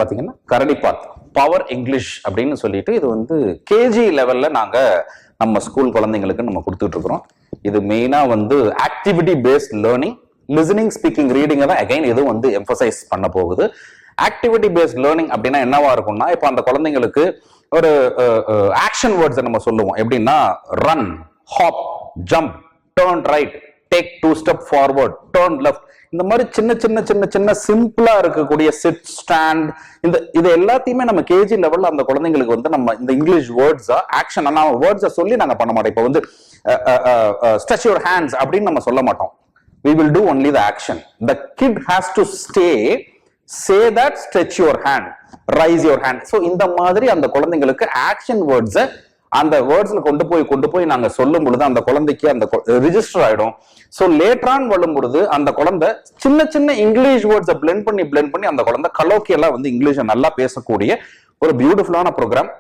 பாத்தீங்கன்னா கரடிப்பாத் power English அப்படின்னு சொல்லிட்டு இது வந்து கேஜி லெவல்ல நாங்க நம்ம ஸ்கூல் குழந்தைங்களுக்கு நம்ம கொடுத்துட்டு இருக்கிறோம். இது மெயினா வந்து activity based learning, listening, speaking, reading தான் அகைன் இதுவும் வந்து எம்பசைஸ் பண்ண போகுது. ஆக்டிவிட்டி பேஸ்ட் லேர்னிங் அப்படின்னா என்னவா இருக்கும்னா, இப்போ அந்த குழந்தைங்களுக்கு ஒரு ஆக்ஷன் வேர்ட்ஸ் நம்ம சொல்லுவோம். எப்படின்னா run, hop, jump, turn right, take 2 step forward, turn left, இந்த மாதிரி சின்ன சின்ன சின்ன சின்ன சிம்பிளா இருக்கக்கூடிய சிட், ஸ்டாண்ட், இது எல்லாத்தையுமே நம்ம கேஜி லெவல்ல அந்த குழந்தைங்களுக்கு வந்து நம்ம இந்த இங்கிலீஷ் வேர்ட்ஸா ஆக்ஷன் வேர்ட்ஸை சொல்லி நாங்க பண்ண மாட்டோம். இப்போ வந்து ஸ்ட்ரெச் யுவர் ஹேண்ட்ஸ் அப்படின்னு நம்ம சொல்ல மாட்டோம். we will do only the action. The kid has to say that, stretch your hand, raise your hand. So இந்த மாதிரி அந்த குழந்தைங்களுக்கு ஆக்ஷன் வேர்ட்ஸை அந்த வேர்ட்ஸ்ல கொண்டு போய் நாங்க சொல்லும் பொழுது அந்த குழந்தைக்கு அந்த ரிஜிஸ்டர் ஆயிடும். ஸோ லேட்டரான் வரும் பொழுது அந்த குழந்தை சின்ன சின்ன இங்கிலீஷ் வேர்ட்ஸை பிளெண்ட் பண்ணி அந்த குழந்தை கலோக்கியெல்லாம் வந்து இங்கிலீஷை நல்லா பேசக்கூடிய ஒரு பியூட்டிஃபுல்லான ப்ரோக்ராம்.